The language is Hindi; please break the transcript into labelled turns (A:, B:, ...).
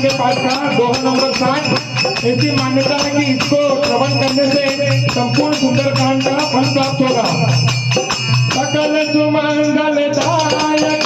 A: के पास का दोहा नंबर 7 ऐसी मान्यता है कि इसको श्रवण करने से संपूर्ण सुंदरकांड का फल प्राप्त होगा। सकल सुमंगल दायक